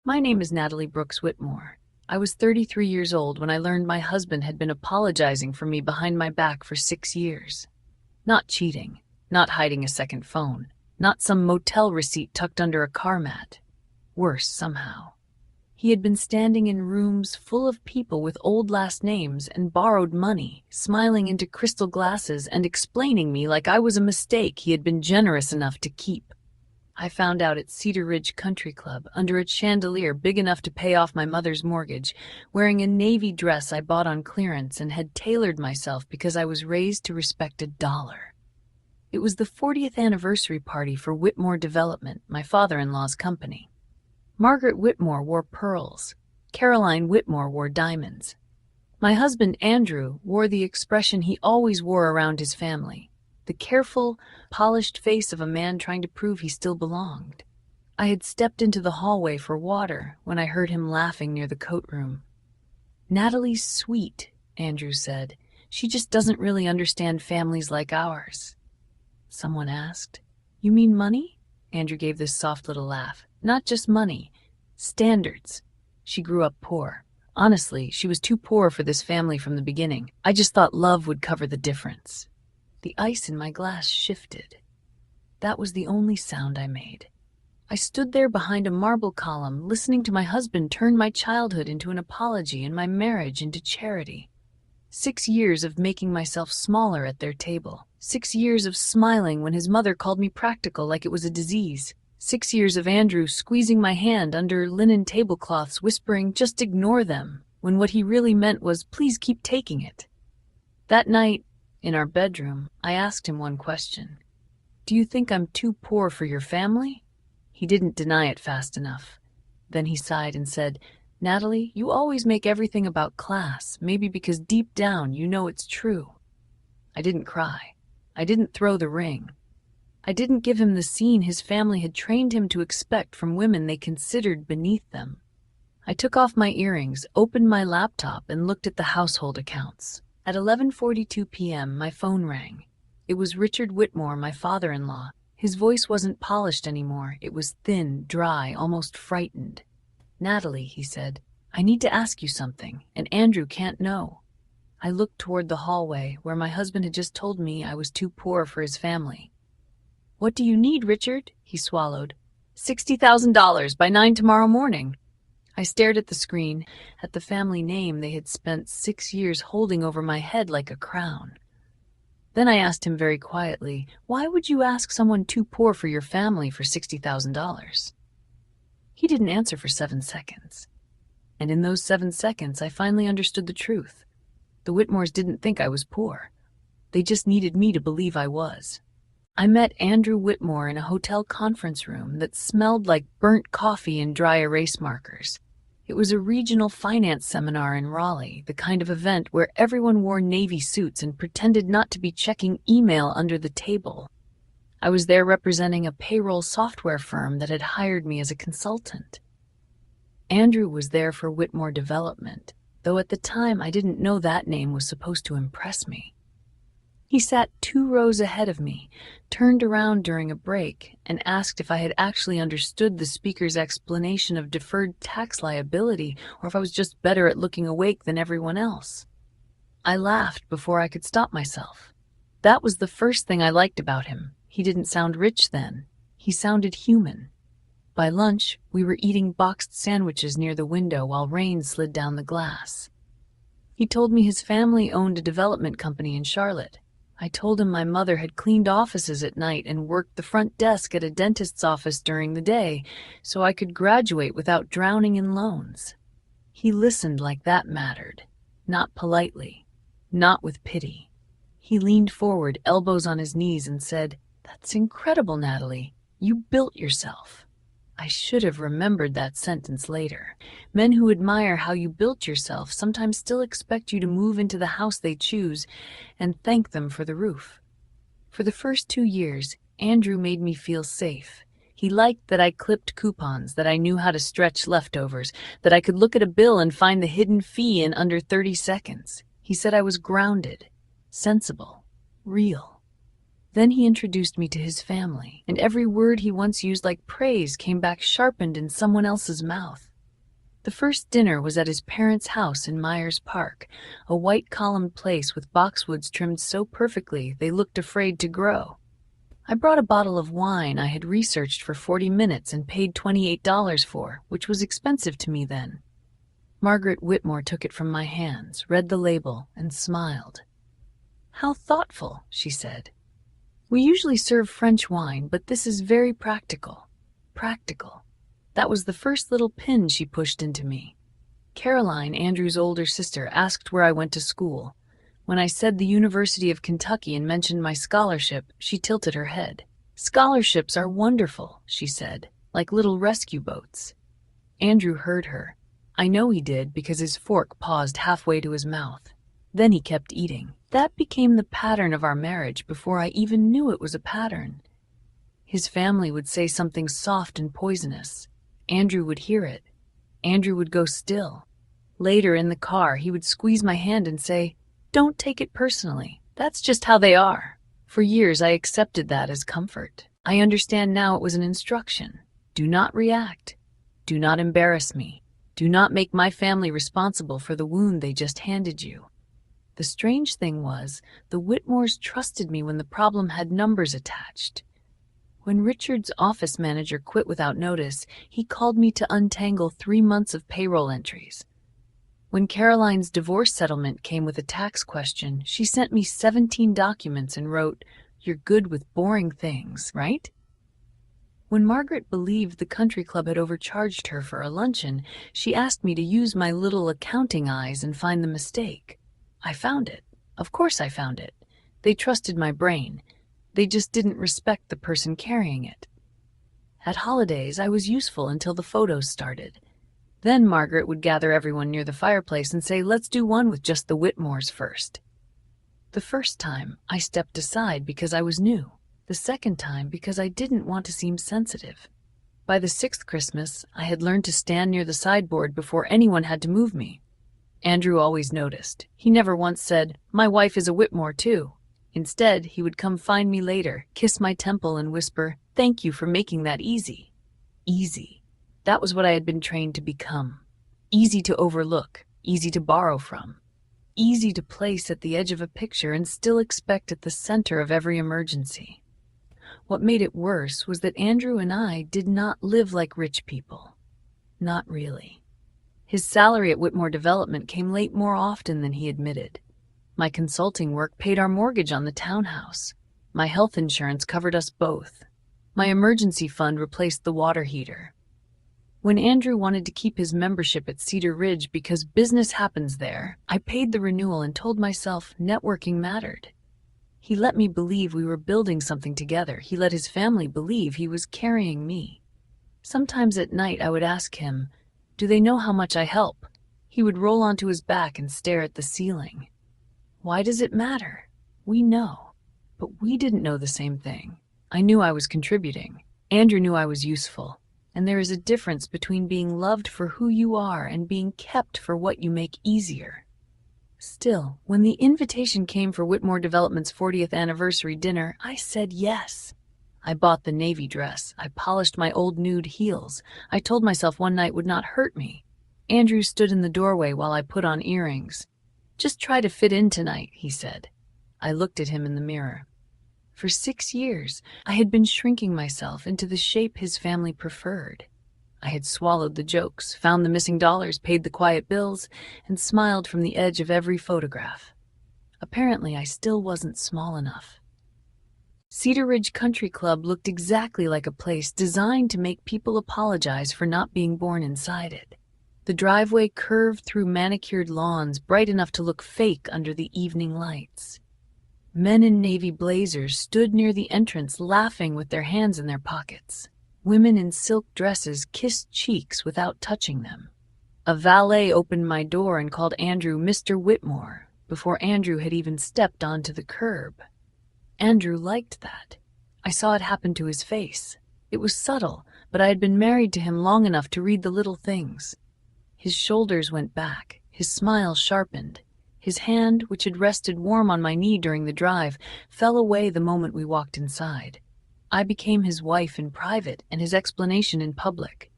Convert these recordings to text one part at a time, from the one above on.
My name is Natalie Brooks Whitmore. I was 33 years old when I learned my husband had been apologizing for me behind my back for 6 years. Not cheating, not hiding a second phone, not some motel receipt tucked under a car mat. Worse, somehow. He had been standing in rooms full of people with old last names and borrowed money, smiling into crystal glasses and explaining me like I was a mistake he had been generous enough to keep. I found out at Cedar Ridge Country Club, under a chandelier big enough to pay off my mother's mortgage, wearing a navy dress I bought on clearance and had tailored myself because I was raised to respect a dollar. It was the 40th anniversary party for Whitmore Development, my father-in-law's company. Margaret Whitmore wore pearls. Caroline Whitmore wore diamonds. My husband, Andrew, wore the expression he always wore around his family, the careful, polished face of a man trying to prove he still belonged. I had stepped into the hallway for water when I heard him laughing near the coat room. "Natalie's sweet," Andrew said. "She just doesn't really understand families like ours." Someone asked. "You mean money?" Andrew gave this soft little laugh. "Not just money. Standards. She grew up poor. Honestly, she was too poor for this family from the beginning. I just thought love would cover the difference." The ice in my glass shifted. That was the only sound I made. I stood there behind a marble column, listening to my husband turn my childhood into an apology and my marriage into charity. 6 years of making myself smaller at their table. 6 years of smiling when his mother called me practical like it was a disease. 6 years of Andrew squeezing my hand under linen tablecloths, whispering, "Just ignore them," when what he really meant was, "Please keep taking it." That night, in our bedroom, I asked him one question. "Do you think I'm too poor for your family?" He didn't deny it fast enough. Then he sighed and said, "Natalie, you always make everything about class, maybe because deep down you know it's true." I didn't cry. I didn't throw the ring. I didn't give him the scene his family had trained him to expect from women they considered beneath them. I took off my earrings, opened my laptop, and looked at the household accounts. At 11:42 p.m., my phone rang. It was Richard Whitmore, my father-in-law. His voice wasn't polished anymore. It was thin, dry, almost frightened. "Natalie," he said, "I need to ask you something, and Andrew can't know." I looked toward the hallway, where my husband had just told me I was too poor for his family. "What do you need, Richard?" He swallowed. $60,000 by 9 tomorrow morning." I stared at the screen, at the family name they had spent 6 years holding over my head like a crown. Then I asked him very quietly, "Why would you ask someone too poor for your family for $60,000? He didn't answer for 7 seconds. And in those 7 seconds, I finally understood the truth. The Whitmores didn't think I was poor. They just needed me to believe I was. I met Andrew Whitmore in a hotel conference room that smelled like burnt coffee and dry erase markers. It was a regional finance seminar in Raleigh, the kind of event where everyone wore navy suits and pretended not to be checking email under the table. I was there representing a payroll software firm that had hired me as a consultant. Andrew was there for Whitmore Development, though at the time I didn't know that name was supposed to impress me. He sat 2 rows ahead of me, turned around during a break, and asked if I had actually understood the speaker's explanation of deferred tax liability or if I was just better at looking awake than everyone else. I laughed before I could stop myself. That was the first thing I liked about him. He didn't sound rich then. He sounded human. By lunch, we were eating boxed sandwiches near the window while rain slid down the glass. He told me his family owned a development company in Charlotte. I told him my mother had cleaned offices at night and worked the front desk at a dentist's office during the day so I could graduate without drowning in loans. He listened like that mattered, not politely, not with pity. He leaned forward, elbows on his knees, and said, "That's incredible, Natalie. You built yourself." I should have remembered that sentence later. Men who admire how you built yourself sometimes still expect you to move into the house they choose and thank them for the roof. For the first 2 years, Andrew made me feel safe. He liked that I clipped coupons, that I knew how to stretch leftovers, that I could look at a bill and find the hidden fee in under 30 seconds. He said I was grounded, sensible, real. Then he introduced me to his family, and every word he once used like praise came back sharpened in someone else's mouth. The first dinner was at his parents' house in Myers Park, a white columned place with boxwoods trimmed so perfectly they looked afraid to grow. I brought a bottle of wine I had researched for 40 minutes and paid $28 for, which was expensive to me then. Margaret Whitmore took it from my hands, read the label, and smiled. "How thoughtful," she said. "We usually serve French wine, but this is very practical." Practical. That was the first little pin she pushed into me. Caroline, Andrew's older sister, asked where I went to school. When I said the University of Kentucky and mentioned my scholarship, she tilted her head. "Scholarships are wonderful," she said, "like little rescue boats." Andrew heard her. I know he did because his fork paused halfway to his mouth. Then he kept eating. That became the pattern of our marriage before I even knew it was a pattern. His family would say something soft and poisonous. Andrew would hear it. Andrew would go still. Later in the car, he would squeeze my hand and say, "Don't take it personally. That's just how they are." For years, I accepted that as comfort. I understand now it was an instruction. Do not react. Do not embarrass me. Do not make my family responsible for the wound they just handed you. The strange thing was, the Whitmores trusted me when the problem had numbers attached. When Richard's office manager quit without notice, he called me to untangle 3 months of payroll entries. When Caroline's divorce settlement came with a tax question, she sent me 17 documents and wrote, "You're good with boring things, right?" When Margaret believed the country club had overcharged her for a luncheon, she asked me to use my little accounting eyes and find the mistake. I found it. Of course I found it. They trusted my brain. They just didn't respect the person carrying it. At holidays, I was useful until the photos started. Then Margaret would gather everyone near the fireplace and say, "Let's do one with just the Whitmores first." The first time, I stepped aside because I was new. The second time, because I didn't want to seem sensitive. By the 6th Christmas, I had learned to stand near the sideboard before anyone had to move me. Andrew always noticed. He never once said, "My wife is a Whitmore too." Instead, he would come find me later, kiss my temple, and whisper, "Thank you for making that easy." Easy. That was what I had been trained to become. Easy to overlook, easy to borrow from. Easy to place at the edge of a picture and still expect at the center of every emergency. What made it worse was that Andrew and I did not live like rich people. Not really. His salary at Whitmore Development came late more often than he admitted. My consulting work paid our mortgage on the townhouse. My health insurance covered us both. My emergency fund replaced the water heater. When Andrew wanted to keep his membership at Cedar Ridge because business happens there, I paid the renewal and told myself networking mattered. He let me believe we were building something together. He let his family believe he was carrying me. Sometimes at night I would ask him, "Do they know how much I help?" He would roll onto his back and stare at the ceiling. Why does it matter? We know. But we didn't know the same thing. I knew I was contributing. Andrew knew I was useful. And there is a difference between being loved for who you are and being kept for what you make easier. Still, when the invitation came for Whitmore Development's 40th anniversary dinner, I said yes. I bought the navy dress. I polished my old nude heels. I told myself one night would not hurt me. Andrew stood in the doorway while I put on earrings. "Just try to fit in tonight," he said. I looked at him in the mirror. For 6 years, I had been shrinking myself into the shape his family preferred. I had swallowed the jokes, found the missing dollars, paid the quiet bills, and smiled from the edge of every photograph. Apparently, I still wasn't small enough. Cedar Ridge Country Club looked exactly like a place designed to make people apologize for not being born inside it. The driveway curved through manicured lawns bright enough to look fake under the evening lights. Men in navy blazers stood near the entrance laughing with their hands in their pockets. Women in silk dresses kissed cheeks without touching them. A valet opened my door and called Andrew Mr. Whitmore before Andrew had even stepped onto the curb. Andrew liked that. I saw it happen to his face. It was subtle, but I had been married to him long enough to read the little things. His shoulders went back, his smile sharpened. His hand, which had rested warm on my knee during the drive, fell away the moment we walked inside. I became his wife in private and his explanation in public.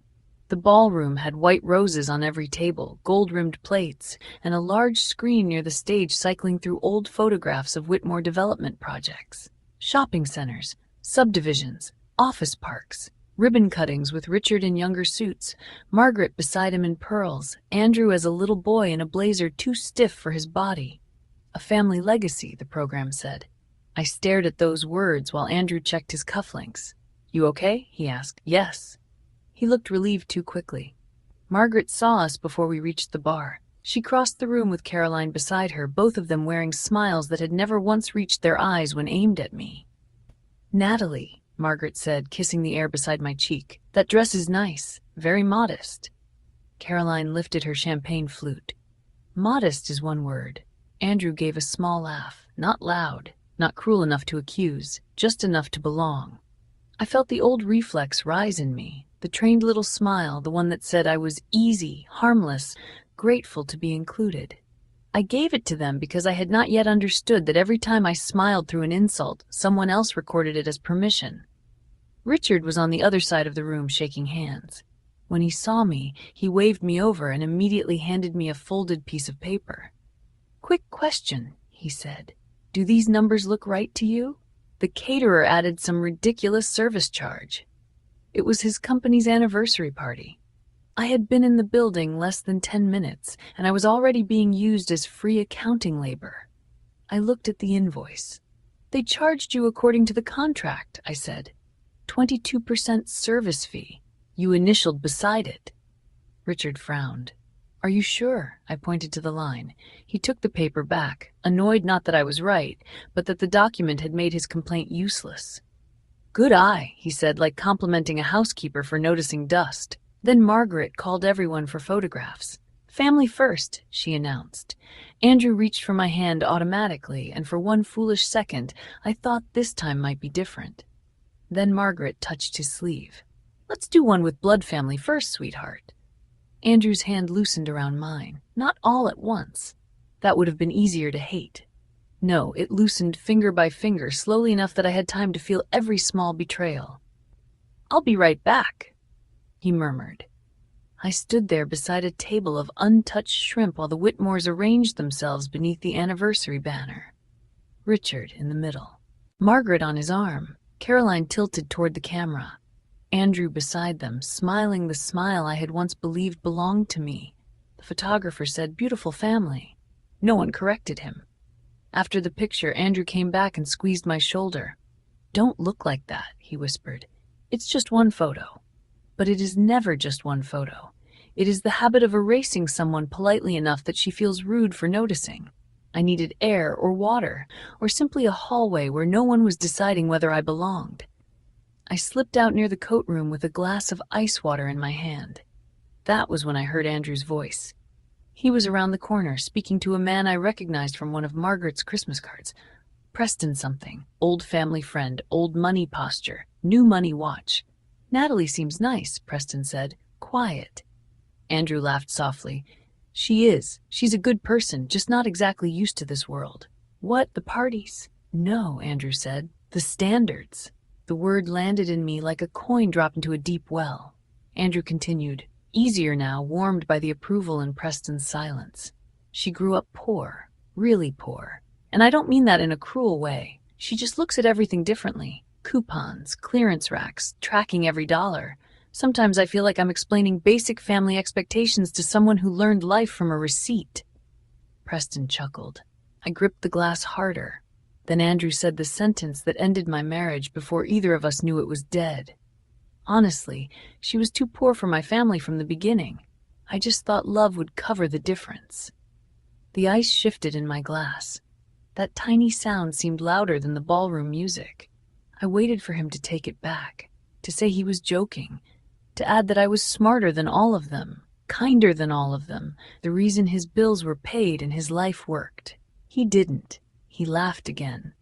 The ballroom had white roses on every table, gold-rimmed plates, and a large screen near the stage cycling through old photographs of Whitmore development projects. Shopping centers, subdivisions, office parks, ribbon cuttings with Richard in younger suits, Margaret beside him in pearls, Andrew as a little boy in a blazer too stiff for his body. A family legacy, the program said. I stared at those words while Andrew checked his cufflinks. "You okay?" he asked. "Yes." He looked relieved too quickly. Margaret saw us before we reached the bar. She crossed the room with Caroline beside her, both of them wearing smiles that had never once reached their eyes when aimed at me. "Natalie," Margaret said, kissing the air beside my cheek. "That dress is nice, very modest." Caroline lifted her champagne flute. "Modest is one word." Andrew gave a small laugh, not loud, not cruel enough to accuse, just enough to belong. I felt the old reflex rise in me, the trained little smile, the one that said I was easy, harmless, grateful to be included. I gave it to them because I had not yet understood that every time I smiled through an insult, someone else recorded it as permission. Richard was on the other side of the room shaking hands. When he saw me, he waved me over and immediately handed me a folded piece of paper. "Quick question," he said. "Do these numbers look right to you?" The caterer added some ridiculous service charge. It was his company's anniversary party. I had been in the building less than 10 minutes, and I was already being used as free accounting labor. I looked at the invoice. "They charged you according to the contract," I said. 22% service fee. You initialed beside it." Richard frowned. "Are you sure?" I pointed to the line. He took the paper back, annoyed not that I was right, but that the document had made his complaint useless. "Good eye," he said, like complimenting a housekeeper for noticing dust. Then Margaret called everyone for photographs. "Family first," she announced. Andrew reached for my hand automatically, and for one foolish second, I thought this time might be different. Then Margaret touched his sleeve. "Let's do one with blood family first, sweetheart." Andrew's hand loosened around mine, not all at once. That would have been easier to hate. No, it loosened finger by finger, slowly enough that I had time to feel every small betrayal. "I'll be right back," he murmured. I stood there beside a table of untouched shrimp while the Whitmores arranged themselves beneath the anniversary banner. Richard in the middle. Margaret on his arm. Caroline tilted toward the camera. Andrew beside them, smiling the smile I had once believed belonged to me. The photographer said, "Beautiful family." No one corrected him. After the picture, Andrew came back and squeezed my shoulder. "Don't look like that," he whispered. "It's just one photo." But it is never just one photo. It is the habit of erasing someone politely enough that she feels rude for noticing. I needed air or water, or simply a hallway where no one was deciding whether I belonged. I slipped out near the coat room with a glass of ice water in my hand. That was when I heard Andrew's voice. He was around the corner, speaking to a man I recognized from one of Margaret's Christmas cards. Preston something, old family friend, old money posture, new money watch. "Natalie seems nice," Preston said. "Quiet." Andrew laughed softly. "She is. She's a good person, just not exactly used to this world." "What, the parties?" "No," Andrew said. "The standards." The word landed in me like a coin dropped into a deep well. Andrew continued, easier now, warmed by the approval in Preston's silence. "She grew up poor, really poor. And I don't mean that in a cruel way. She just looks at everything differently. Coupons, clearance racks, tracking every dollar. Sometimes I feel like I'm explaining basic family expectations to someone who learned life from a receipt." Preston chuckled. I gripped the glass harder. Then Andrew said the sentence that ended my marriage before either of us knew it was dead. "Honestly, she was too poor for my family from the beginning. I just thought love would cover the difference." The ice shifted in my glass. That tiny sound seemed louder than the ballroom music. I waited for him to take it back, to say he was joking, to add that I was smarter than all of them, kinder than all of them, the reason his bills were paid and his life worked. He didn't. He laughed again.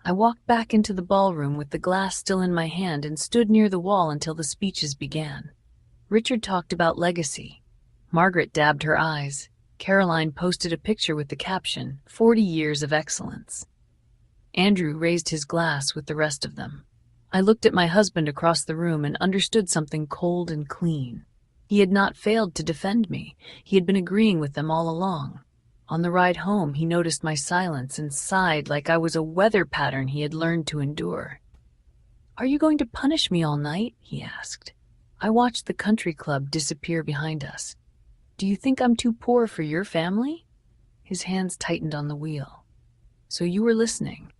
I walked back into the ballroom with the glass still in my hand and stood near the wall until the speeches began. Richard talked about legacy. Margaret dabbed her eyes. Caroline posted a picture with the caption, 40 years of excellence. Andrew raised his glass with the rest of them. I looked at my husband across the room and understood something cold and clean. He had not failed to defend me. He had been agreeing with them all along. On the ride home, he noticed my silence and sighed like I was a weather pattern he had learned to endure. "Are you going to punish me all night?" he asked. I watched the country club disappear behind us. "Do you think I'm too poor for your family?" His hands tightened on the wheel. "So you were listening."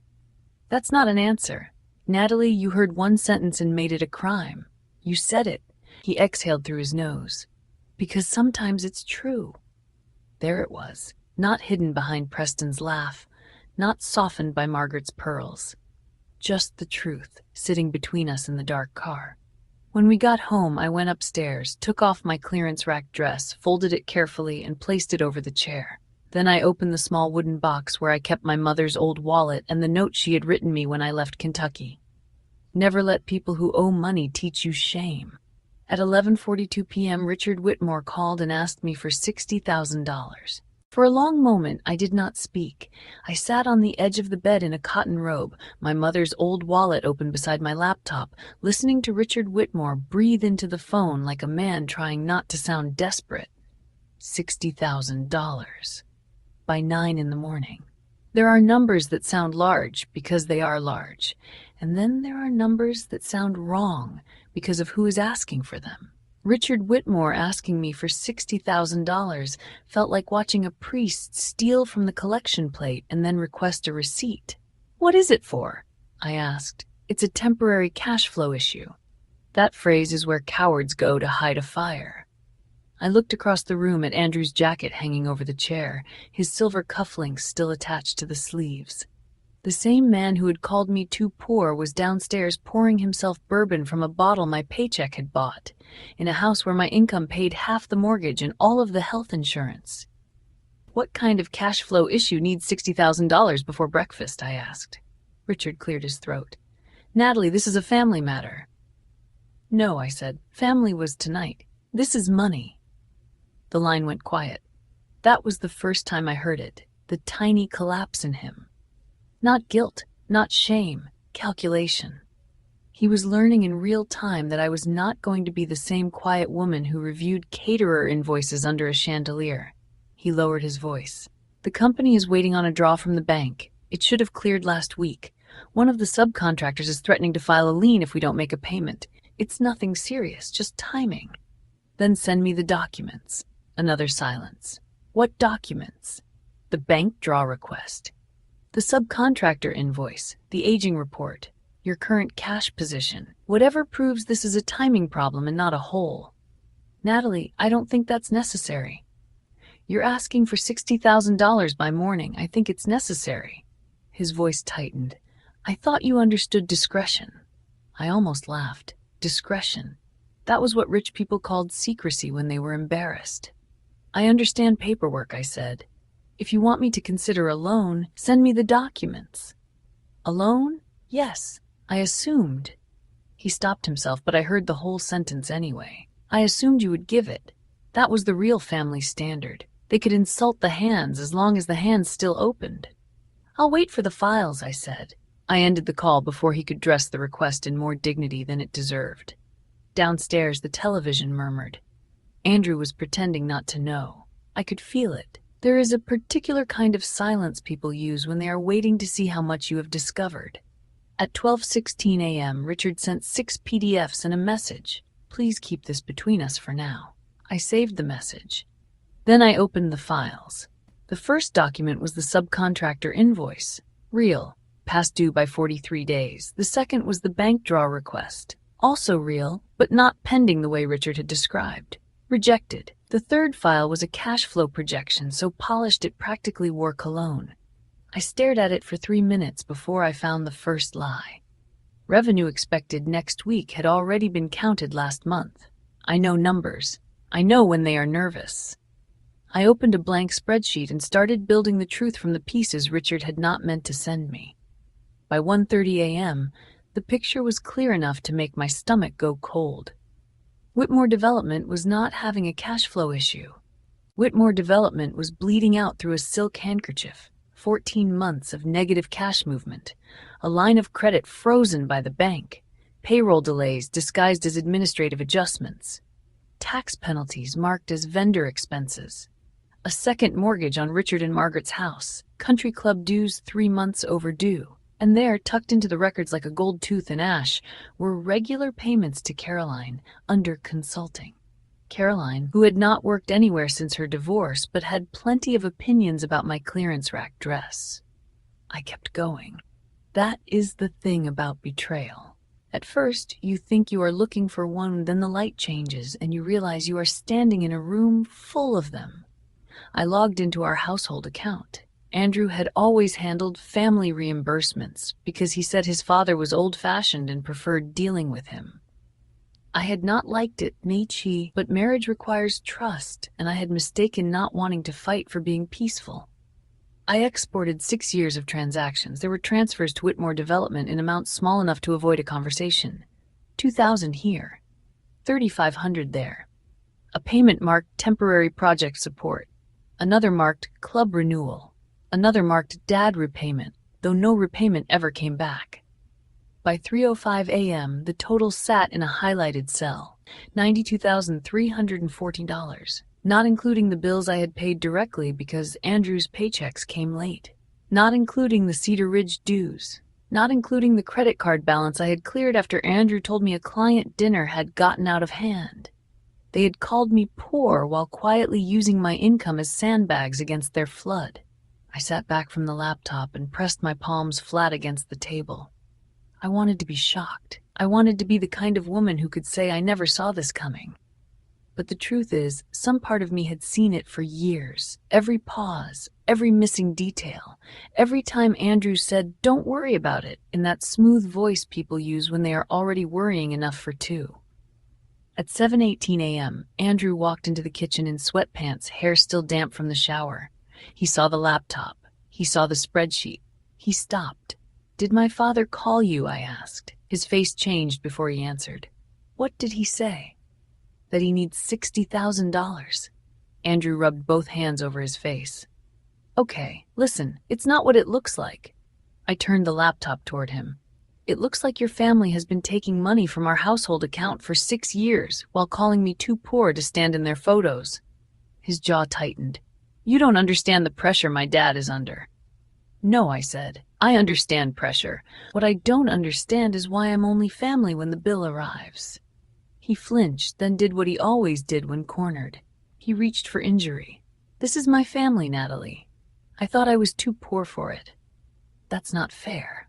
"That's not an answer. Natalie, you heard one sentence and made it a crime. You said it." He exhaled through his nose. "Because sometimes it's true." There it was, not hidden behind Preston's laugh, not softened by Margaret's pearls. Just the truth, sitting between us in the dark car. When we got home, I went upstairs, took off my clearance rack dress, folded it carefully, and placed it over the chair. Then I opened the small wooden box where I kept my mother's old wallet and the note she had written me when I left Kentucky. "Never let people who owe money teach you shame." At 11:42 p.m., Richard Whitmore called and asked me for $60,000. For a long moment, I did not speak. I sat on the edge of the bed in a cotton robe, my mother's old wallet open beside my laptop, listening to Richard Whitmore breathe into the phone like a man trying not to sound desperate. $60,000. By 9 in the morning. There are numbers that sound large because they are large, and then there are numbers that sound wrong because of who is asking for them. Richard Whitmore asking me for $60,000 felt like watching a priest steal from the collection plate and then request a receipt. "What is it for?" I asked. "It's a temporary cash flow issue." That phrase is where cowards go to hide a fire. I looked across the room at Andrew's jacket hanging over the chair, his silver cufflinks still attached to the sleeves. The same man who had called me too poor was downstairs pouring himself bourbon from a bottle my paycheck had bought, in a house where my income paid half the mortgage and all of the health insurance. "What kind of cash flow issue needs $60,000 before breakfast?" I asked. Richard cleared his throat. "Natalie, this is a family matter." "No," I said. "Family was tonight. This is money." The line went quiet. That was the first time I heard it, the tiny collapse in him. Not guilt, not shame, calculation. He was learning in real time that I was not going to be the same quiet woman who reviewed caterer invoices under a chandelier. He lowered his voice. "The company is waiting on a draw from the bank. It should have cleared last week. One of the subcontractors is threatening to file a lien if we don't make a payment. It's nothing serious, just timing." "Then send me the documents." Another silence. "What documents?" "The bank draw request. The subcontractor invoice, the aging report, your current cash position, whatever proves this is a timing problem and not a hole." "Natalie, I don't think that's necessary." "You're asking for $60,000 by morning. I think it's necessary." His voice tightened. "I thought you understood discretion." I almost laughed. Discretion. That was what rich people called secrecy when they were embarrassed. "I understand paperwork," I said. "If you want me to consider a loan, send me the documents." "A loan? Yes. I assumed." He stopped himself, but I heard the whole sentence anyway. "I assumed you would give it. That was the real family standard. They could insult the hands as long as the hands still opened." "I'll wait for the files," I said. I ended the call before he could dress the request in more dignity than it deserved. Downstairs, the television murmured. Andrew was pretending not to know. I could feel it. There is a particular kind of silence people use when they are waiting to see how much you have discovered. At 12:16 a.m., Richard sent 6 PDFs and a message. "Please keep this between us for now." I saved the message. Then I opened the files. The first document was the subcontractor invoice. Real. Past due by 43 days. The second was the bank draw request. Also real, but not pending the way Richard had described. Rejected. The third file was a cash flow projection so polished it practically wore cologne. I stared at it for 3 minutes before I found the first lie. Revenue expected next week had already been counted last month. I know numbers. I know when they are nervous. I opened a blank spreadsheet and started building the truth from the pieces Richard had not meant to send me. By 1:30 a.m., the picture was clear enough to make my stomach go cold. Whitmore Development was not having a cash flow issue. Whitmore Development was bleeding out through a silk handkerchief. 14 months of negative cash movement. A line of credit frozen by the bank. Payroll delays disguised as administrative adjustments. tax penalties marked as vendor expenses, a second mortgage on Richard and Margaret's house, country club dues 3 months overdue, and there, tucked into the records like a gold tooth in ash, were regular payments to Caroline under consulting. Caroline, who had not worked anywhere since her divorce but had plenty of opinions about my clearance rack dress. I kept going. That is the thing about betrayal. At first, you think you are looking for one, then the light changes and you realize you are standing in a room full of them. I logged into our household account. Andrew had always handled family reimbursements because he said his father was old-fashioned and preferred dealing with him. I had not liked it, Nietzsche, but marriage requires trust, and I had mistaken not wanting to fight for being peaceful. I exported 6 years of transactions. There were transfers to Whitmore Development in amounts small enough to avoid a conversation. 2,000 here, 3,500 there. A payment marked temporary project support. Another marked club renewal. Another marked dad repayment, though no repayment ever came back. By 3:05 a.m., the total sat in a highlighted cell, $92,314, not including the bills I had paid directly because Andrew's paychecks came late, not including the Cedar Ridge dues, not including the credit card balance I had cleared after Andrew told me a client dinner had gotten out of hand. They had called me poor while quietly using my income as sandbags against their flood. I sat back from the laptop and pressed my palms flat against the table. I wanted to be shocked. I wanted to be the kind of woman who could say I never saw this coming. But the truth is, some part of me had seen it for years. Every pause, every missing detail, every time Andrew said, "Don't worry about it," in that smooth voice people use when they are already worrying enough for two. At 7:18 a.m., Andrew walked into the kitchen in sweatpants, hair still damp from the shower. He saw the laptop. He saw the spreadsheet. He stopped. "Did my father call you?" I asked. His face changed before he answered. "What did he say?" "That he needs $60,000. Andrew rubbed both hands over his face. "Okay, listen, it's not what it looks like." I turned the laptop toward him. "It looks like your family has been taking money from our household account for 6 years while calling me too poor to stand in their photos." His jaw tightened. "You don't understand the pressure my dad is under." "No," I said. "I understand pressure. What I don't understand is why I'm only family when the bill arrives." He flinched, then did what he always did when cornered. He reached for injury. "This is my family, Natalie. I thought I was too poor for it. That's not fair."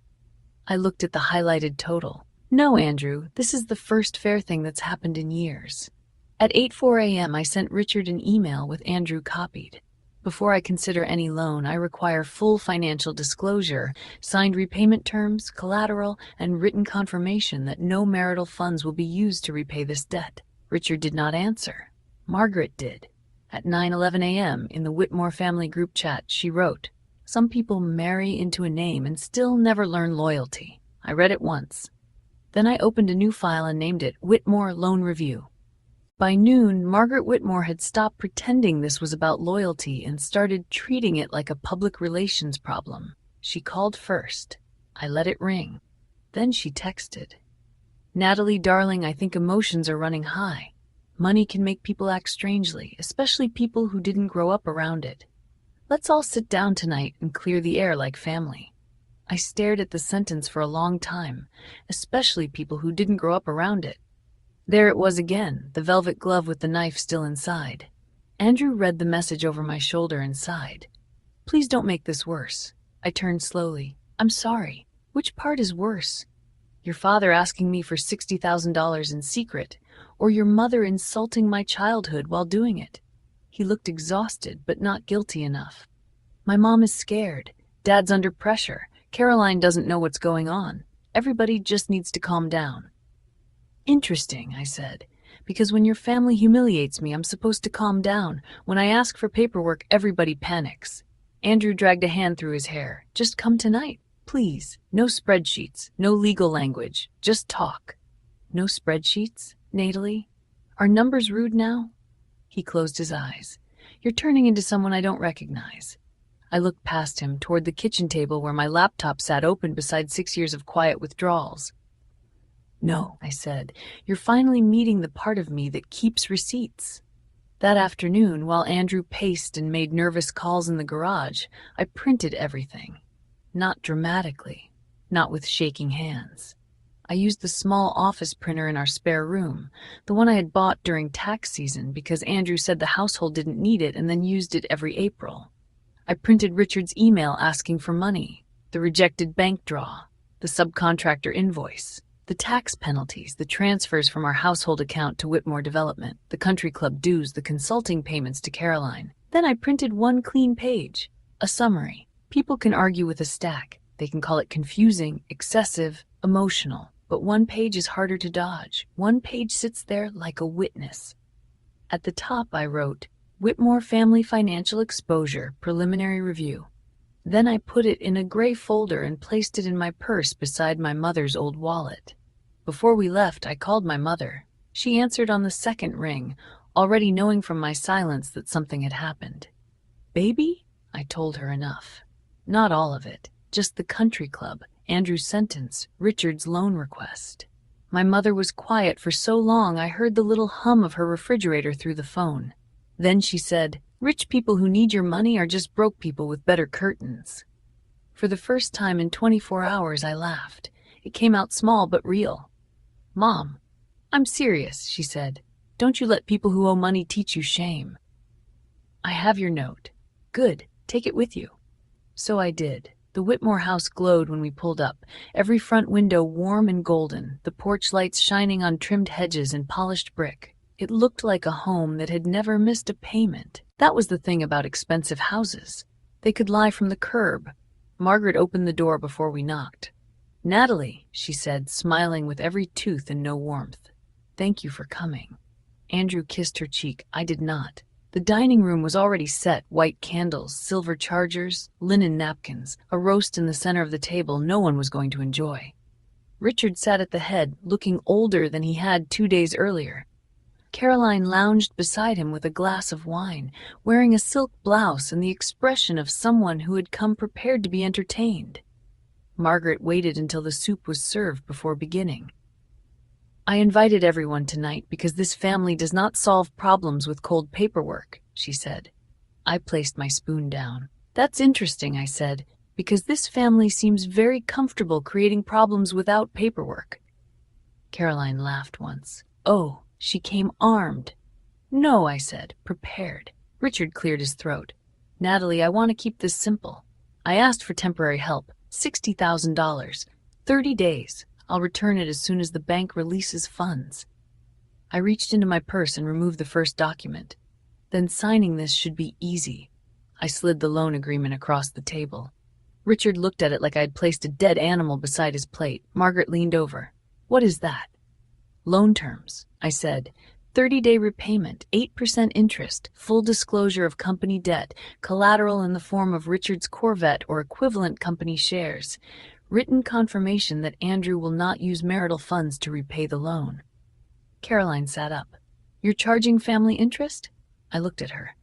I looked at the highlighted total. "No, Andrew, this is the first fair thing that's happened in years." At 8:04 a.m., I sent Richard an email with Andrew copied. "Before I consider any loan, I require full financial disclosure, signed repayment terms, collateral, and written confirmation that no marital funds will be used to repay this debt." Richard did not answer. Margaret did. At 9:11 a.m., in the Whitmore family group chat, she wrote, "Some people marry into a name and still never learn loyalty." I read it once. Then I opened a new file and named it Whitmore Loan Review. By noon, Margaret Whitmore had stopped pretending this was about loyalty and started treating it like a public relations problem. She called first. I let it ring. Then she texted. "Natalie, darling, I think emotions are running high. Money can make people act strangely, especially people who didn't grow up around it. Let's all sit down tonight and clear the air like family." I stared at the sentence for a long time, especially people who didn't grow up around it. There it was again, the velvet glove with the knife still inside. Andrew read the message over my shoulder and sighed. "Please don't make this worse." I turned slowly. "I'm sorry. Which part is worse? Your father asking me for $60,000 in secret, or your mother insulting my childhood while doing it?" He looked exhausted, but not guilty enough. "My mom is scared. Dad's under pressure. Caroline doesn't know what's going on. Everybody just needs to calm down." "Interesting," I said, "because when your family humiliates me, I'm supposed to calm down. When I ask for paperwork, everybody panics." Andrew dragged a hand through his hair. "Just come tonight, please. No spreadsheets, no legal language, just talk." "No spreadsheets, Natalie? Are numbers rude now?" He closed his eyes. "You're turning into someone I don't recognize." I looked past him toward the kitchen table where my laptop sat open beside 6 years of quiet withdrawals. No, I said. You're finally meeting the part of me that keeps receipts. That afternoon, while Andrew paced and made nervous calls in the garage, I printed everything. Not dramatically, not with shaking hands. I used the small office printer in our spare room, the one I had bought during tax season because Andrew said the household didn't need it and then used it every April. I printed Richard's email asking for money, the rejected bank draw, the subcontractor invoice, the tax penalties, the transfers from our household account to Whitmore Development, the country club dues, the consulting payments to Caroline. Then I printed one clean page, a summary. People can argue with a stack. They can call it confusing, excessive, emotional. But one page is harder to dodge. One page sits there like a witness. At the top I wrote, Whitmore Family Financial Exposure, Preliminary Review. Then I put it in a gray folder and placed it in my purse beside my mother's old wallet. Before we left, I called my mother. She answered on the second ring, already knowing from my silence that something had happened. Baby? I told her enough. Not all of it, just the country club, Andrew's sentence, Richard's loan request. My mother was quiet for so long I heard the little hum of her refrigerator through the phone. Then she said, "Rich people who need your money are just broke people with better curtains." For the first time in 24 hours I laughed. It came out small but real. "Mom, I'm serious," she said. "Don't you let people who owe money teach you shame." "I have your note." "Good, take it with you." So I did. The Whitmore house glowed when we pulled up, every front window warm and golden, the porch lights shining on trimmed hedges and polished brick. It looked like a home that had never missed a payment. That was the thing about expensive houses. They could lie from the curb. Margaret opened the door before we knocked. "Natalie," she said, smiling with every tooth and no warmth. "Thank you for coming." Andrew kissed her cheek. I did not. The dining room was already set, white candles, silver chargers, linen napkins, a roast in the center of the table no one was going to enjoy. Richard sat at the head, looking older than he had 2 days earlier. Caroline lounged beside him with a glass of wine, wearing a silk blouse and the expression of someone who had come prepared to be entertained. Margaret waited until the soup was served before beginning. "I invited everyone tonight because this family does not solve problems with cold paperwork," she said. I placed my spoon down. "That's interesting," I said, "because this family seems very comfortable creating problems without paperwork." Caroline laughed once. "Oh, she came armed." "No," I said, "prepared." Richard cleared his throat. "Natalie, I want to keep this simple. I asked for temporary help, $60,000, 30 days. I'll return it as soon as the bank releases funds." I reached into my purse and removed the first document. Then signing this should be easy. I slid the loan agreement across the table. Richard looked at it like I had placed a dead animal beside his plate. Margaret leaned over. "What is that?" "Loan terms," I said. 30-day repayment, 8% interest, full disclosure of company debt, collateral in the form of Richard's Corvette or equivalent company shares. Written confirmation that Andrew will not use marital funds to repay the loan. Caroline sat up. "You're charging family interest?" I looked at her.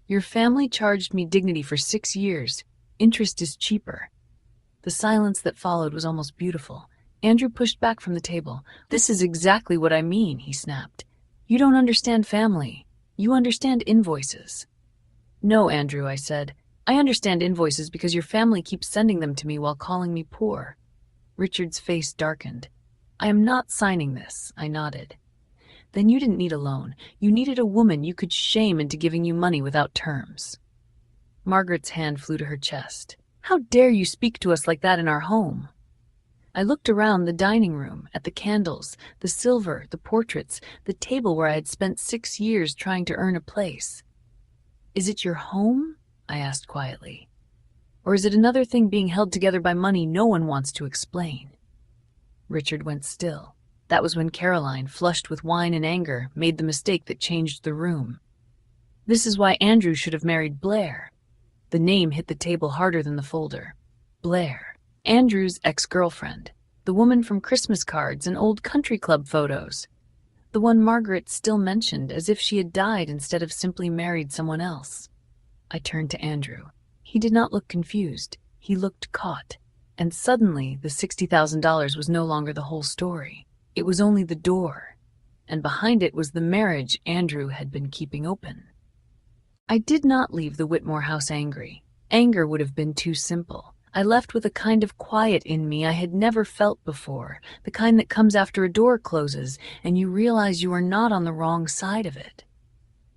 "Your family charged me dignity for 6 years. Interest is cheaper." The silence that followed was almost beautiful. Andrew pushed back from the table. "This is exactly what I mean," he snapped. "You don't understand family. You understand invoices." "No, Andrew," I said. "I understand invoices because your family keeps sending them to me while calling me poor." Richard's face darkened. "I am not signing this," I nodded. "Then you didn't need a loan. You needed a woman you could shame into giving you money without terms." Margaret's hand flew to her chest. "How dare you speak to us like that in our home?" I looked around the dining room, at the candles, the silver, the portraits, the table where I had spent 6 years trying to earn a place. "Is it your home?" I asked quietly. "Or is it another thing being held together by money no one wants to explain?" Richard went still. That was when Caroline, flushed with wine and anger, made the mistake that changed the room. "This is why Andrew should have married Blair." The name hit the table harder than the folder. Blair. Andrew's ex-girlfriend. The woman from Christmas cards and old country club photos. The one Margaret still mentioned as if she had died instead of simply married someone else. I turned to Andrew. He did not look confused. He looked caught. And suddenly, the $60,000 was no longer the whole story. It was only the door, and behind it was the marriage Andrew had been keeping open. I did not leave the Whitmore house angry. Anger would have been too simple. I left with a kind of quiet in me I had never felt before, the kind that comes after a door closes and you realize you are not on the wrong side of it.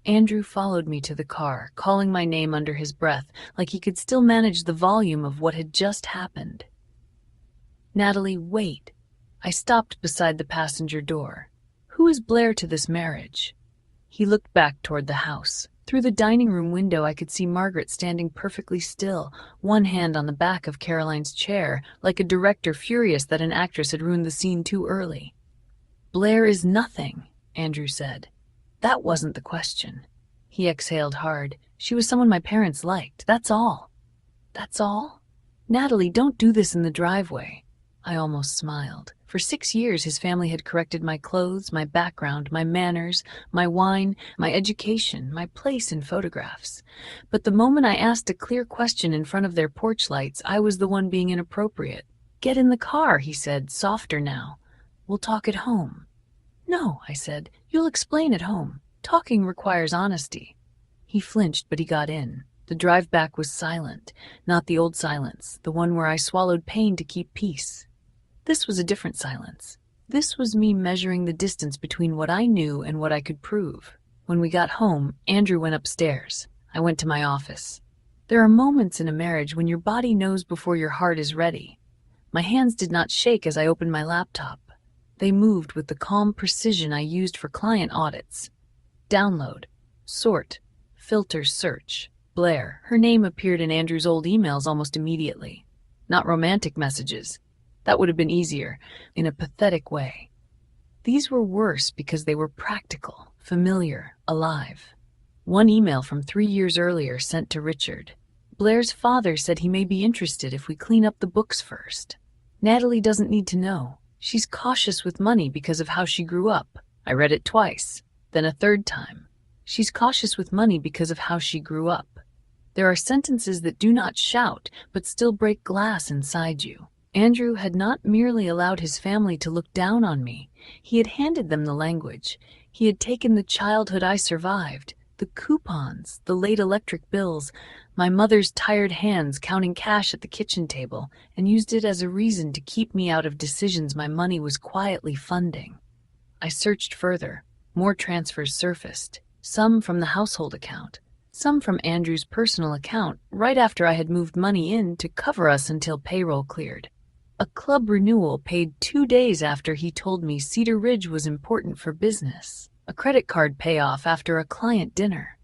Andrew followed me to the car, calling my name under his breath, like he could still manage the volume of what had just happened. "Natalie, wait." I stopped beside the passenger door. "Who is Blair to this marriage?" He looked back toward the house. Through the dining room window I could see Margaret standing perfectly still, one hand on the back of Caroline's chair, like a director furious that an actress had ruined the scene too early. "Blair is nothing," Andrew said. "That wasn't the question." He exhaled hard. "She was someone my parents liked, that's all." "That's all?" "Natalie, don't do this in the driveway." I almost smiled. For 6 years his family had corrected my clothes, my background, my manners, my wine, my education, my place in photographs. But the moment I asked a clear question in front of their porch lights, I was the one being inappropriate. "Get in the car," he said, softer now. "We'll talk at home." "No," I said. "You'll explain at home. Talking requires honesty." He flinched, but he got in. The drive back was silent, not the old silence, the one where I swallowed pain to keep peace. This was a different silence. This was me measuring the distance between what I knew and what I could prove. When we got home, Andrew went upstairs. I went to my office. There are moments in a marriage when your body knows before your heart is ready. My hands did not shake as I opened my laptop. They moved with the calm precision I used for client audits. Download, sort, filter, search. Blair. Her name appeared in Andrew's old emails almost immediately. Not romantic messages. That would have been easier, in a pathetic way. These were worse because they were practical, familiar, alive. One email from 3 years earlier sent to Richard. "Blair's father said he may be interested if we clean up the books first. Natalie doesn't need to know. She's cautious with money because of how she grew up." I read it twice, then a third time. "She's cautious with money because of how she grew up." There are sentences that do not shout, but still break glass inside you. Andrew had not merely allowed his family to look down on me. He had handed them the language. He had taken the childhood I survived, the coupons, the late electric bills, my mother's tired hands counting cash at the kitchen table, and used it as a reason to keep me out of decisions my money was quietly funding. I searched further. More transfers surfaced, some from the household account, some from Andrew's personal account right after I had moved money in to cover us until payroll cleared. A club renewal paid 2 days after he told me Cedar Ridge was important for business. A credit card payoff after a client dinner.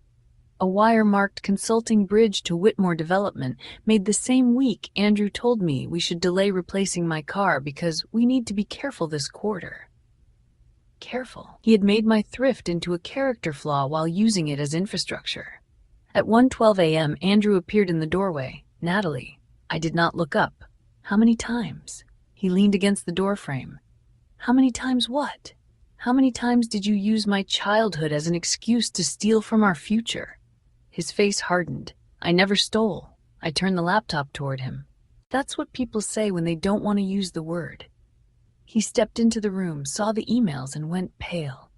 A wire-marked consulting bridge to Whitmore Development made the same week Andrew told me we should delay replacing my car because we need to be careful this quarter. Careful. He had made my thrift into a character flaw while using it as infrastructure. At 1:12 a.m., Andrew appeared in the doorway. "Natalie." I did not look up. "How many times?" He leaned against the doorframe. "How many times what? How many times did you use my childhood as an excuse to steal from our future?" His face hardened. "I never stole." I turned the laptop toward him. That's what people say when they don't want to use the word. He stepped into the room, saw the emails, and went pale.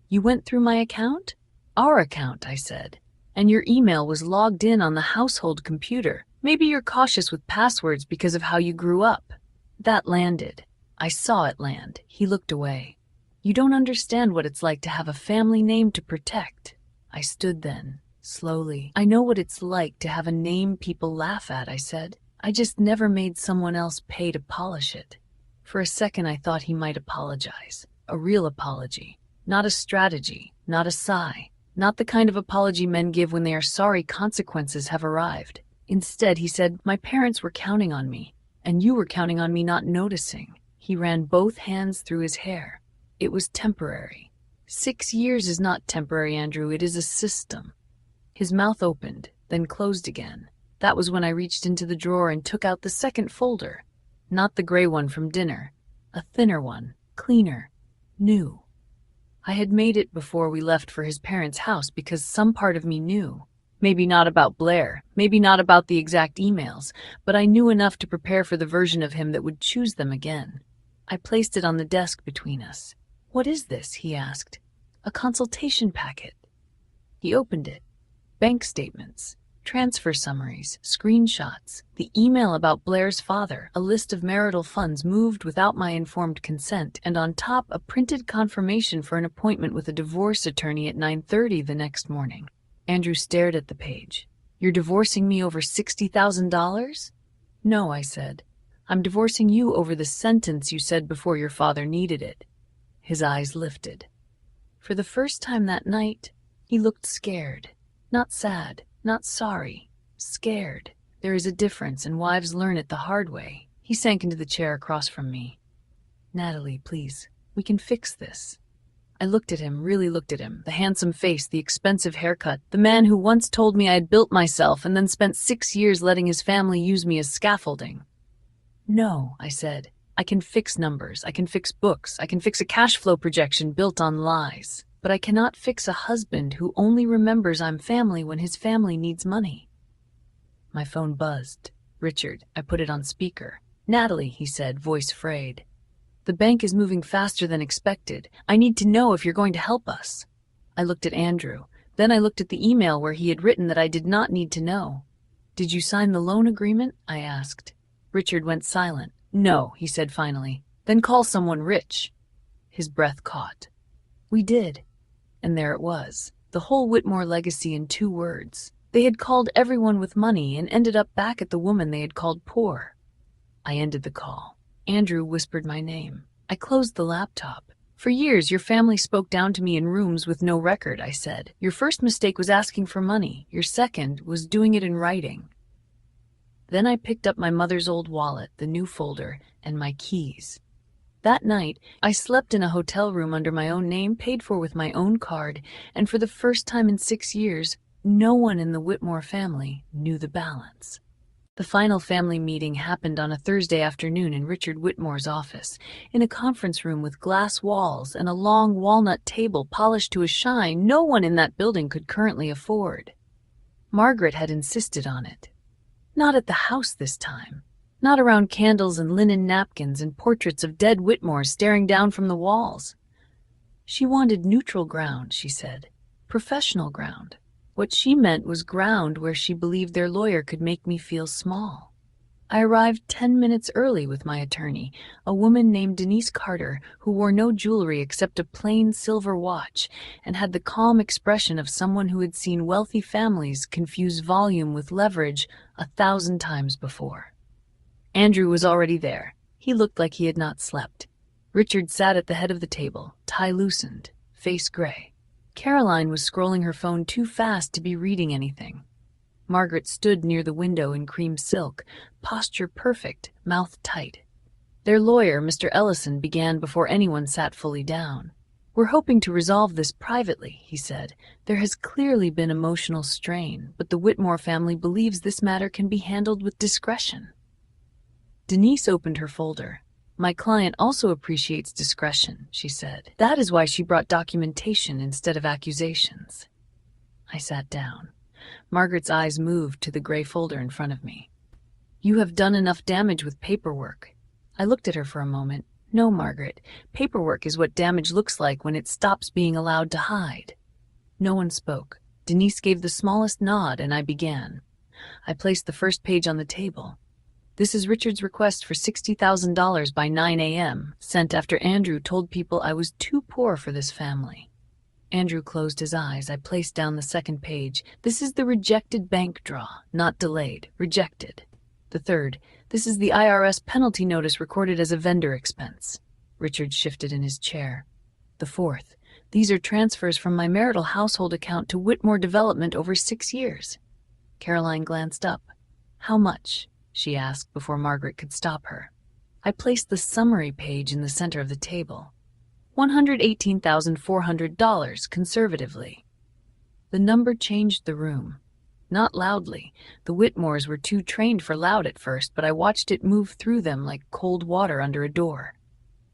"You went through my account?" "Our account," I said. "And your email was logged in on the household computer. Maybe you're cautious with passwords because of how you grew up." That landed. I saw it land. He looked away. "You don't understand what it's like to have a family name to protect." I stood then, slowly. "I know what it's like to have a name people laugh at," I said. "I just never made someone else pay to polish it." For a second I thought he might apologize. A real apology. Not a strategy. Not a sigh. Not the kind of apology men give when they are sorry consequences have arrived. Instead, he said, "My parents were counting on me, and you were counting on me not noticing." He ran both hands through his hair. "It was temporary." 6 years is not temporary, Andrew. It is a system. His mouth opened, then closed again. That was when I reached into the drawer and took out the second folder. Not the gray one from dinner. A thinner one, cleaner, new. I had made it before we left for his parents' house because some part of me knew. Maybe not about Blair, maybe not about the exact emails, but I knew enough to prepare for the version of him that would choose them again. I placed it on the desk between us. "What is this?" he asked. "A consultation packet." He opened it. Bank statements, transfer summaries, screenshots, the email about Blair's father, a list of marital funds moved without my informed consent, and on top a printed confirmation for an appointment with a divorce attorney at 9:30 the next morning. Andrew stared at the page. "You're divorcing me over $60,000? "No," I said. "I'm divorcing you over the sentence you said before your father needed it." His eyes lifted. For the first time that night, he looked scared. Not sad, not sorry. Scared. There is a difference, and wives learn it the hard way. He sank into the chair across from me. "Natalie, please. We can fix this." I looked at him, really looked at him. The handsome face, the expensive haircut, the man who once told me I had built myself and then spent 6 years letting his family use me as scaffolding. "No," I said. "I can fix numbers. I can fix books. I can fix a cash flow projection built on lies. But I cannot fix a husband who only remembers I'm family when his family needs money." My phone buzzed. "Richard." I put it on speaker. "Natalie," he said, voice frayed. "The bank is moving faster than expected. I need to know if you're going to help us." I looked at Andrew. Then I looked at the email where he had written that I did not need to know. "Did you sign the loan agreement?" I asked. Richard went silent. "No," he said finally. "Then call someone rich." His breath caught. "We did." And there it was, the whole Whitmore legacy in 2 words. They had called everyone with money and ended up back at the woman they had called poor. I ended the call. Andrew whispered my name. I closed the laptop. "For years, your family spoke down to me in rooms with no record," I said. "Your first mistake was asking for money. Your second was doing it in writing." Then I picked up my mother's old wallet, the new folder, and my keys. That night, I slept in a hotel room under my own name, paid for with my own card, and for the first time in 6 years, no one in the Whitmore family knew the balance. The final family meeting happened on a Thursday afternoon in Richard Whitmore's office, in a conference room with glass walls and a long walnut table polished to a shine no one in that building could currently afford. Margaret had insisted on it. Not at the house this time. Not around candles and linen napkins and portraits of dead Whitmores staring down from the walls. She wanted neutral ground, she said. Professional ground. What she meant was ground where she believed their lawyer could make me feel small. I arrived 10 minutes early with my attorney, a woman named Denise Carter, who wore no jewelry except a plain silver watch and had the calm expression of someone who had seen wealthy families confuse volume with leverage 1,000 times before. Andrew was already there. He looked like he had not slept. Richard sat at the head of the table, tie loosened, face gray. Caroline was scrolling her phone too fast to be reading anything. Margaret stood near the window in cream silk, posture perfect, mouth tight. Their lawyer, Mr. Ellison, began before anyone sat fully down. "We're hoping to resolve this privately," he said. "There has clearly been emotional strain, but the Whitmore family believes this matter can be handled with discretion." Denise opened her folder. "My client also appreciates discretion," she said. "That is why she brought documentation instead of accusations." I sat down. Margaret's eyes moved to the gray folder in front of me. "You have done enough damage with paperwork." I looked at her for a moment. "No, Margaret. Paperwork is what damage looks like when it stops being allowed to hide." No one spoke. Denise gave the smallest nod, and I began. I placed the first page on the table. "This is Richard's request for $60,000 by 9 a.m., sent after Andrew told people I was too poor for this family." Andrew closed his eyes. I placed down the second page. "This is the rejected bank draw, not delayed, rejected." The third, "This is the IRS penalty notice recorded as a vendor expense." Richard shifted in his chair. The fourth, "These are transfers from my marital household account to Whitmore Development over 6 years." Caroline glanced up. "How much?" she asked before Margaret could stop her. I placed the summary page in the center of the table. $118,400, conservatively. The number changed the room. Not loudly. The Whitmores were too trained for loud at first, but I watched it move through them like cold water under a door.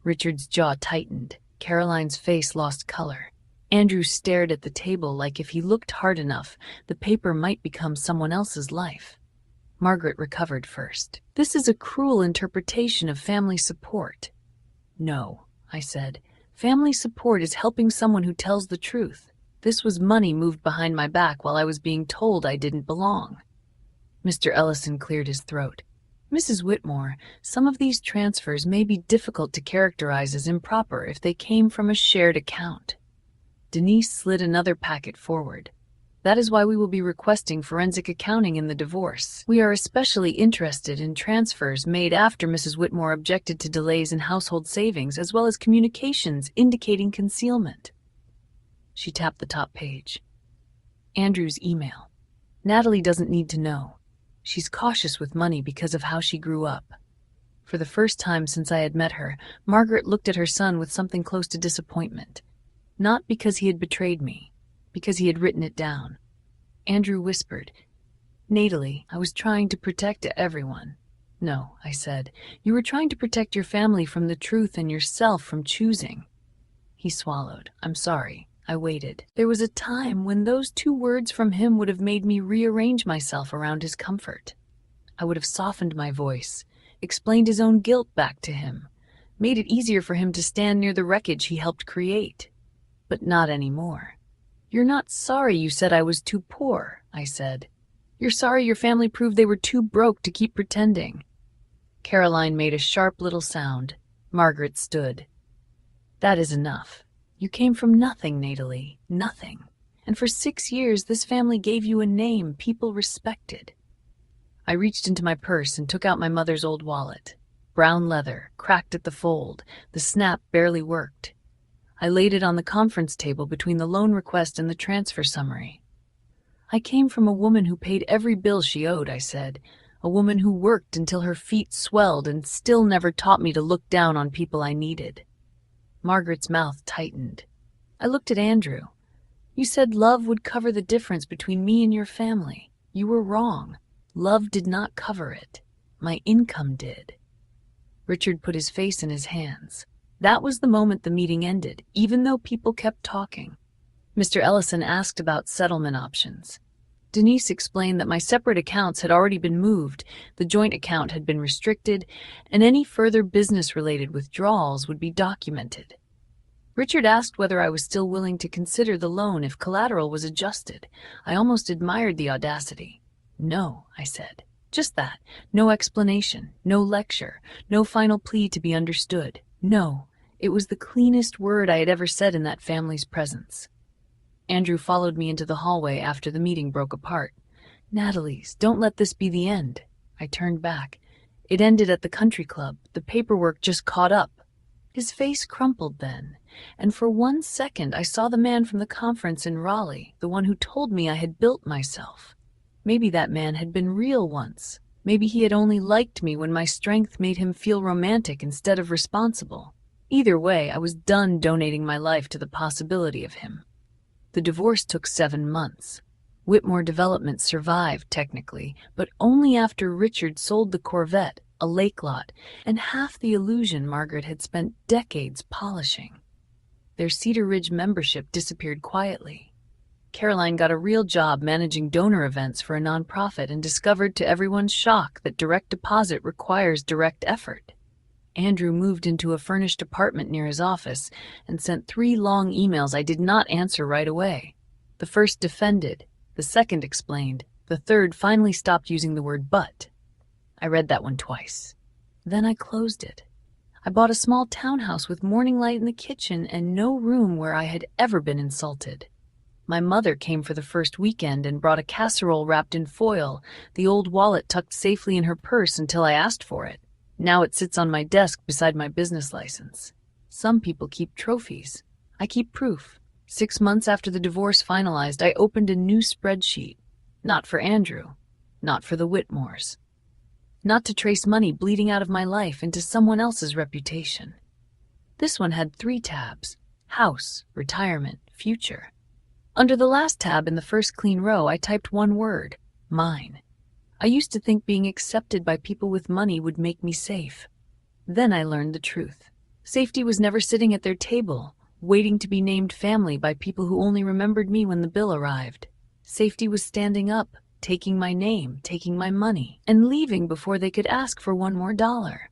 Richard's jaw tightened. Caroline's face lost color. Andrew stared at the table like if he looked hard enough, the paper might become someone else's life. Margaret recovered first. "This is a cruel interpretation of family support." No, I said. Family support is helping someone who tells the truth. This was money moved behind my back while I was being told I didn't belong. Mr. Ellison cleared his throat. Mrs. Whitmore, some of these transfers may be difficult to characterize as improper if they came from a shared account. Denise slid another packet forward. That is why we will be requesting forensic accounting in the divorce. We are especially interested in transfers made after Mrs. Whitmore objected to delays in household savings, as well as communications indicating concealment. She tapped the top page. Andrew's email. Natalie doesn't need to know. She's cautious with money because of how she grew up. For the first time since I had met her, Margaret looked at her son with something close to disappointment. Not because he had betrayed me, because he had written it down. Andrew whispered, Natalie, I was trying to protect everyone. No, I said, you were trying to protect your family from the truth and yourself from choosing. He swallowed. I'm sorry. I waited. There was a time when those 2 words from him would have made me rearrange myself around his comfort. I would have softened my voice, explained his own guilt back to him, made it easier for him to stand near the wreckage he helped create. But not anymore. You're not sorry you said I was too poor, I said. You're sorry your family proved they were too broke to keep pretending. Caroline made a sharp little sound. Margaret stood. That is enough. You came from nothing, Natalie, nothing. And for 6 years this family gave you a name people respected. I reached into my purse and took out my mother's old wallet. Brown leather, cracked at the fold, the snap barely worked. I laid it on the conference table between the loan request and the transfer summary. I came from a woman who paid every bill she owed, I said, a woman who worked until her feet swelled and still never taught me to look down on people I needed. Margaret's mouth tightened. I looked at Andrew. You said love would cover the difference between me and your family. You were wrong. Love did not cover it. My income did. Richard put his face in his hands. That was the moment the meeting ended, even though people kept talking. Mr. Ellison asked about settlement options. Denise explained that my separate accounts had already been moved, the joint account had been restricted, and any further business-related withdrawals would be documented. Richard asked whether I was still willing to consider the loan if collateral was adjusted. I almost admired the audacity. No, I said. Just that. No explanation, no lecture, no final plea to be understood. No, it was the cleanest word I had ever said in that family's presence. Andrew followed me into the hallway after the meeting broke apart. Natalie's, don't let this be the end. I turned back. It ended at the country club. The paperwork just caught up. His face crumpled then, and for 1 second I saw the man from the conference in Raleigh, the one who told me I had built myself. Maybe that man had been real once. Maybe he had only liked me when my strength made him feel romantic instead of responsible. Either way, I was done donating my life to the possibility of him. The divorce took 7 months. Whitmore Development survived, technically, but only after Richard sold the Corvette, a lake lot, and half the illusion Margaret had spent decades polishing. Their Cedar Ridge membership disappeared quietly. Caroline got a real job managing donor events for a nonprofit and discovered to everyone's shock that direct deposit requires direct effort. Andrew moved into a furnished apartment near his office and sent 3 long emails I did not answer right away. The first defended, the second explained, the third finally stopped using the word but. I read that one twice. Then I closed it. I bought a small townhouse with morning light in the kitchen and no room where I had ever been insulted. My mother came for the first weekend and brought a casserole wrapped in foil, the old wallet tucked safely in her purse until I asked for it. Now it sits on my desk beside my business license. Some people keep trophies. I keep proof. 6 months after the divorce finalized, I opened a new spreadsheet. Not for Andrew. Not for the Whitmores. Not to trace money bleeding out of my life into someone else's reputation. This one had 3 tabs. House, retirement, future. Under the last tab in the first clean row, I typed 1 word. Mine. I used to think being accepted by people with money would make me safe. Then I learned the truth. Safety was never sitting at their table, waiting to be named family by people who only remembered me when the bill arrived. Safety was standing up, taking my name, taking my money, and leaving before they could ask for $1 more.